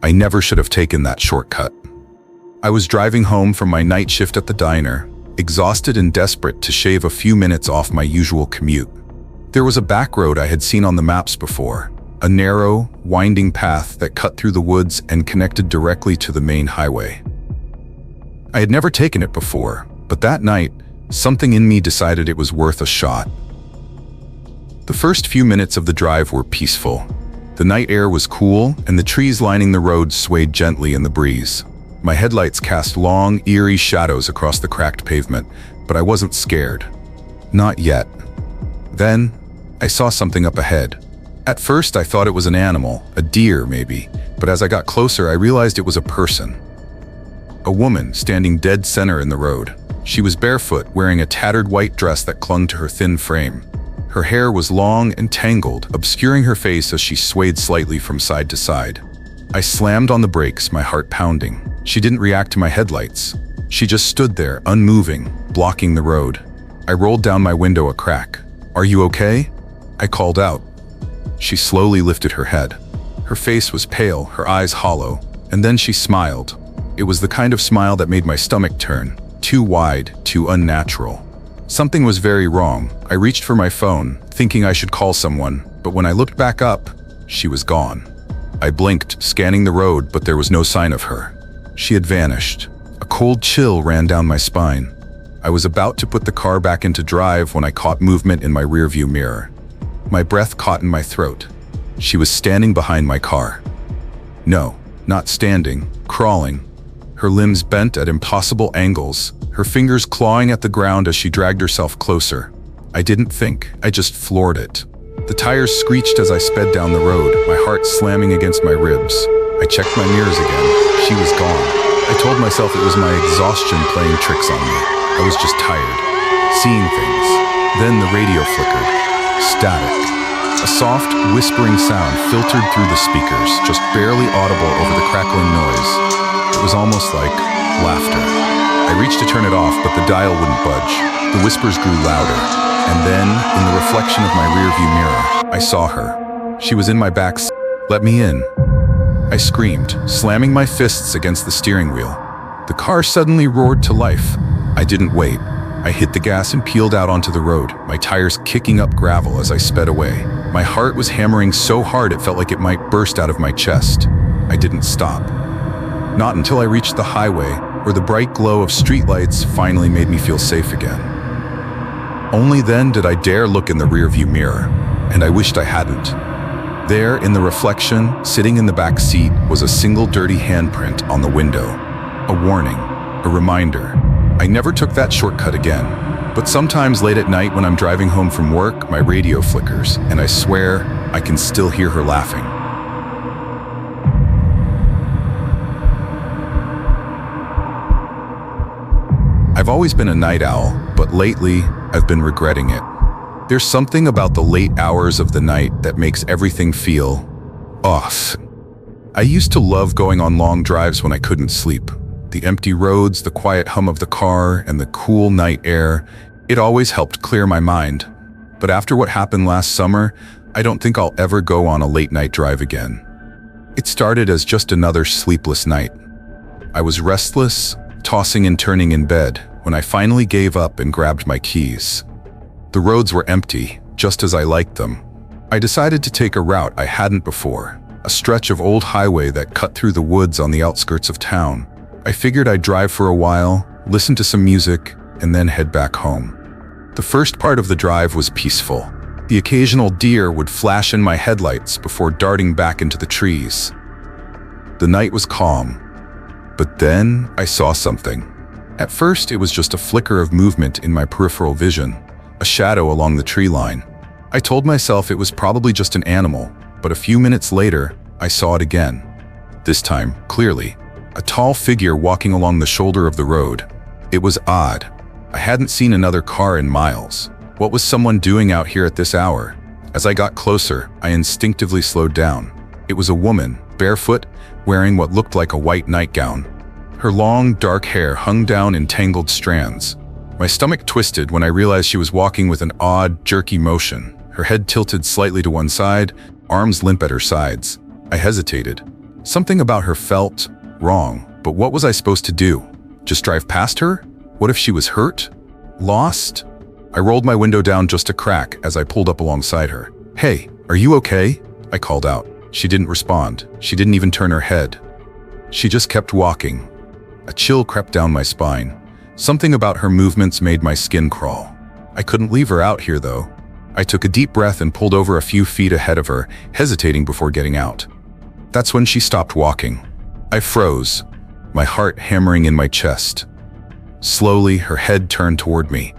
I never should have taken that shortcut. I was driving home from my night shift at the diner, exhausted and desperate to shave a few minutes off my usual commute. There was a back road I had seen on the maps before, a narrow, winding path that cut through the woods and connected directly to the main highway. I had never taken it before, but that night, something in me decided it was worth a shot. The first few minutes of the drive were peaceful. The night air was cool, and the trees lining the road swayed gently in the breeze. My headlights cast long, eerie shadows across the cracked pavement, but I wasn't scared. Not yet. Then, I saw something up ahead. At first, I thought it was an animal, a deer maybe, but as I got closer, I realized it was a person. A woman standing dead center in the road. She was barefoot, wearing a tattered white dress that clung to her thin frame. Her hair was long and tangled, obscuring her face as she swayed slightly from side to side. I slammed on the brakes, my heart pounding. She didn't react to my headlights. She just stood there, unmoving, blocking the road. I rolled down my window a crack. "Are you okay?" I called out. She slowly lifted her head. Her face was pale, her eyes hollow, and then she smiled. It was the kind of smile that made my stomach turn, too wide, too unnatural. Something was very wrong. I reached for my phone, thinking I should call someone, but when I looked back up, she was gone. I blinked, scanning the road, but there was no sign of her. She had vanished. A cold chill ran down my spine. I was about to put the car back into drive when I caught movement in my rearview mirror. My breath caught in my throat. She was standing behind my car. No, not standing, crawling. Her limbs bent at impossible angles, her fingers clawing at the ground as she dragged herself closer. I didn't think, I just floored it. The tires screeched as I sped down the road, my heart slamming against my ribs. I checked my mirrors again. She was gone. I told myself it was my exhaustion playing tricks on me. I was just tired, seeing things. Then the radio flickered. Static. A soft, whispering sound filtered through the speakers, just barely audible over the crackling noise. It was almost like laughter. I reached to turn it off, but the dial wouldn't budge. The whispers grew louder, and then, in the reflection of my rearview mirror, I saw her. She was in my back seat. "Let me in." I screamed, slamming my fists against the steering wheel. The car suddenly roared to life. I didn't wait. I hit the gas and peeled out onto the road, my tires kicking up gravel as I sped away. My heart was hammering so hard it felt like it might burst out of my chest. I didn't stop. Not until I reached the highway, where the bright glow of streetlights finally made me feel safe again. Only then did I dare look in the rearview mirror, and I wished I hadn't. There, in the reflection, sitting in the back seat, was a single dirty handprint on the window. A warning, a reminder. I never took that shortcut again. But sometimes late at night when I'm driving home from work, my radio flickers, and I swear I can still hear her laughing. I've always been a night owl, but lately, I've been regretting it. There's something about the late hours of the night that makes everything feel off. I used to love going on long drives when I couldn't sleep. The empty roads, the quiet hum of the car, and the cool night air, it always helped clear my mind. But after what happened last summer, I don't think I'll ever go on a late night drive again. It started as just another sleepless night. I was restless, tossing and turning in bed, when I finally gave up and grabbed my keys. The roads were empty, just as I liked them. I decided to take a route I hadn't before, a stretch of old highway that cut through the woods on the outskirts of town. I figured I'd drive for a while, listen to some music, and then head back home. The first part of the drive was peaceful. The occasional deer would flash in my headlights before darting back into the trees. The night was calm, but then I saw something. At first, it was just a flicker of movement in my peripheral vision, a shadow along the tree line. I told myself it was probably just an animal, but a few minutes later, I saw it again. This time, clearly, a tall figure walking along the shoulder of the road. It was odd. I hadn't seen another car in miles. What was someone doing out here at this hour? As I got closer, I instinctively slowed down. It was a woman, barefoot, wearing what looked like a white nightgown. Her long, dark hair hung down in tangled strands. My stomach twisted when I realized she was walking with an odd, jerky motion, her head tilted slightly to one side, arms limp at her sides. I hesitated. Something about her felt wrong, but what was I supposed to do? Just drive past her? What if she was hurt? Lost? I rolled my window down just a crack as I pulled up alongside her. "Hey, are you okay?" I called out. She didn't respond. She didn't even turn her head. She just kept walking. A chill crept down my spine. Something about her movements made my skin crawl. I couldn't leave her out here, though. I took a deep breath and pulled over a few feet ahead of her, hesitating before getting out. That's when she stopped walking. I froze, my heart hammering in my chest. Slowly, her head turned toward me,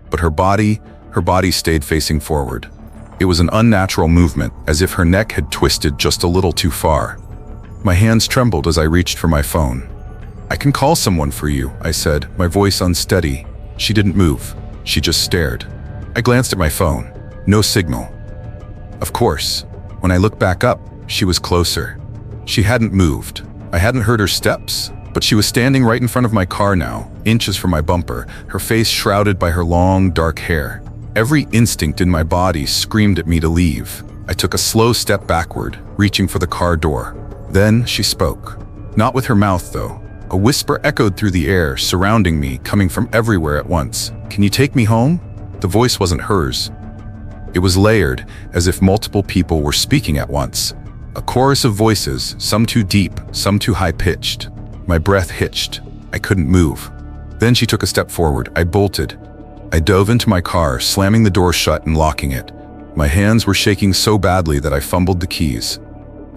but her body stayed facing forward. It was an unnatural movement, as if her neck had twisted just a little too far. My hands trembled as I reached for my phone. "I can call someone for you," I said, my voice unsteady. She didn't move. She just stared. I glanced at my phone. No signal. Of course, when I looked back up, she was closer. She hadn't moved. I hadn't heard her steps, but she was standing right in front of my car now, inches from my bumper, her face shrouded by her long, dark hair. Every instinct in my body screamed at me to leave. I took a slow step backward, reaching for the car door. Then she spoke. Not with her mouth, though. A whisper echoed through the air, surrounding me, coming from everywhere at once. "Can you take me home?" The voice wasn't hers. It was layered, as if multiple people were speaking at once. A chorus of voices, some too deep, some too high-pitched. My breath hitched. I couldn't move. Then she took a step forward. I bolted. I dove into my car, slamming the door shut and locking it. My hands were shaking so badly that I fumbled the keys.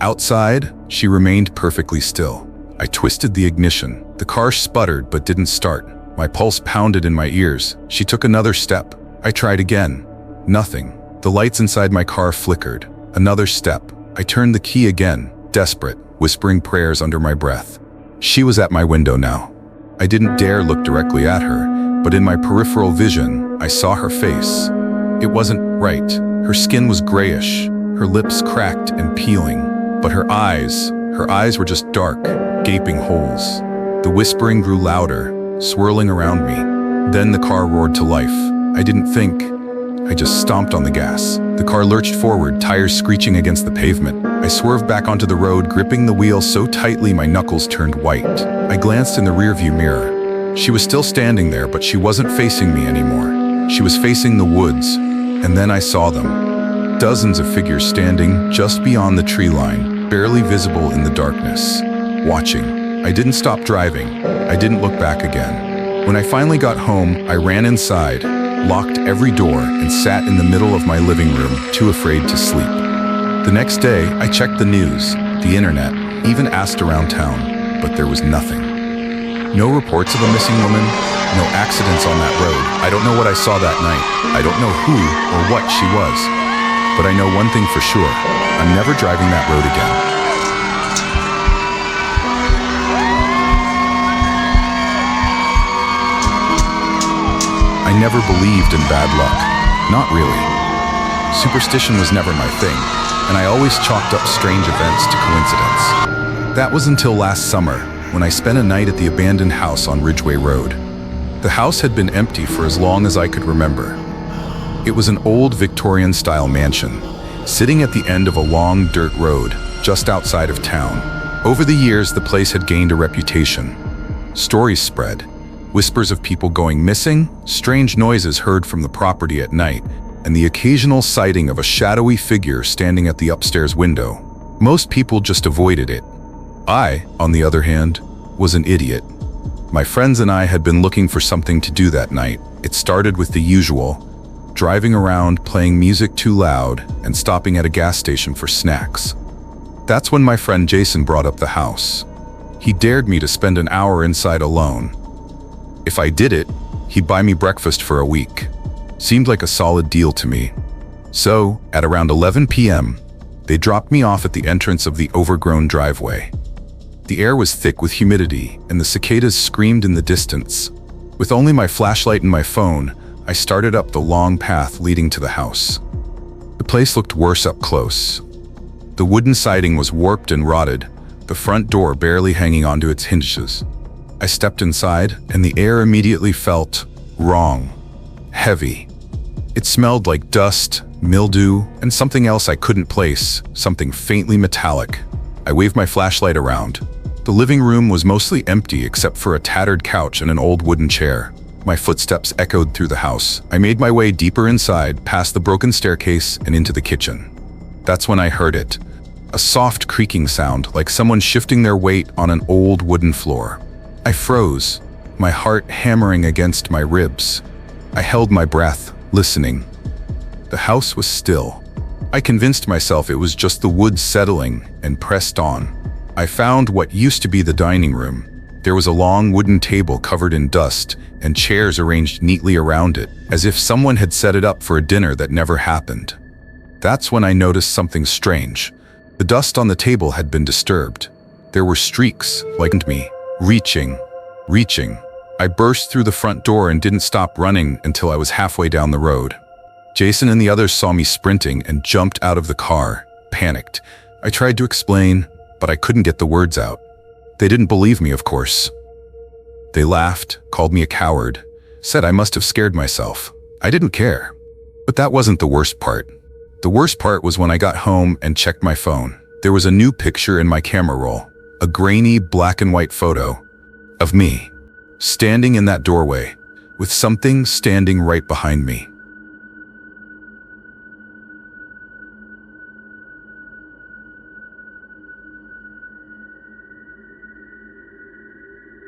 Outside, she remained perfectly still. I twisted the ignition. The car sputtered but didn't start. My pulse pounded in my ears. She took another step. I tried again. Nothing. The lights inside my car flickered. Another step. I turned the key again, desperate, whispering prayers under my breath. She was at my window now. I didn't dare look directly at her, but in my peripheral vision, I saw her face. It wasn't right. Her skin was grayish, her lips cracked and peeling, but her eyes were just dark, gaping holes. The whispering grew louder, swirling around me. Then the car roared to life. I didn't think. I just stomped on the gas. The car lurched forward, tires screeching against the pavement. I swerved back onto the road, gripping the wheel so tightly my knuckles turned white. I glanced in the rearview mirror. She was still standing there, but she wasn't facing me anymore. She was facing the woods, and then I saw them. Dozens of figures standing just beyond the tree line, barely visible in the darkness, watching. I didn't stop driving. I didn't look back again. When I finally got home, I ran inside, locked every door, and sat in the middle of my living room, too afraid to sleep. The next day, I checked the news, the internet, even asked around town, but there was nothing. No reports of a missing woman, no accidents on that road. I don't know what I saw that night. I don't know who or what she was. But I know one thing for sure. I'm never driving that road again. I never believed in bad luck. Not really. Superstition was never my thing, and I always chalked up strange events to coincidence. That was until last summer, when I spent a night at the abandoned house on Ridgeway Road. The house had been empty for as long as I could remember. It was an old Victorian-style mansion, sitting at the end of a long dirt road, just outside of town. Over the years, the place had gained a reputation. Stories spread. Whispers of people going missing, strange noises heard from the property at night, and the occasional sighting of a shadowy figure standing at the upstairs window. Most people just avoided it. I, on the other hand, was an idiot. My friends and I had been looking for something to do that night. It started with the usual, driving around, playing music too loud, and stopping at a gas station for snacks. That's when my friend Jason brought up the house. He dared me to spend an hour inside alone. If I did it, he'd buy me breakfast for a week. Seemed like a solid deal to me. So, at around 11 p.m., they dropped me off at the entrance of the overgrown driveway. The air was thick with humidity, and the cicadas screamed in the distance. With only my flashlight and my phone, I started up the long path leading to the house. The place looked worse up close. The wooden siding was warped and rotted, the front door barely hanging onto its hinges. I stepped inside, and the air immediately felt wrong, heavy. It smelled like dust, mildew, and something else I couldn't place, something faintly metallic. I waved my flashlight around. The living room was mostly empty except for a tattered couch and an old wooden chair. My footsteps echoed through the house. I made my way deeper inside, past the broken staircase and into the kitchen. That's when I heard it. A soft creaking sound, like someone shifting their weight on an old wooden floor. I froze, my heart hammering against my ribs. I held my breath, listening. The house was still. I convinced myself it was just the wood settling and pressed on. I found what used to be the dining room. There was a long wooden table covered in dust and chairs arranged neatly around it, as if someone had set it up for a dinner that never happened. That's when I noticed something strange. The dust on the table had been disturbed. There were streaks, like me, reaching. I burst through the front door and didn't stop running until I was halfway down the road. Jason and the others saw me sprinting and jumped out of the car, panicked. I tried to explain, but I couldn't get the words out. They didn't believe me, of course. They laughed, called me a coward, said I must have scared myself. I didn't care. But that wasn't the worst part. The worst part was when I got home and checked my phone. There was a new picture in my camera roll, a grainy black and white photo of me, standing in that doorway, with something standing right behind me.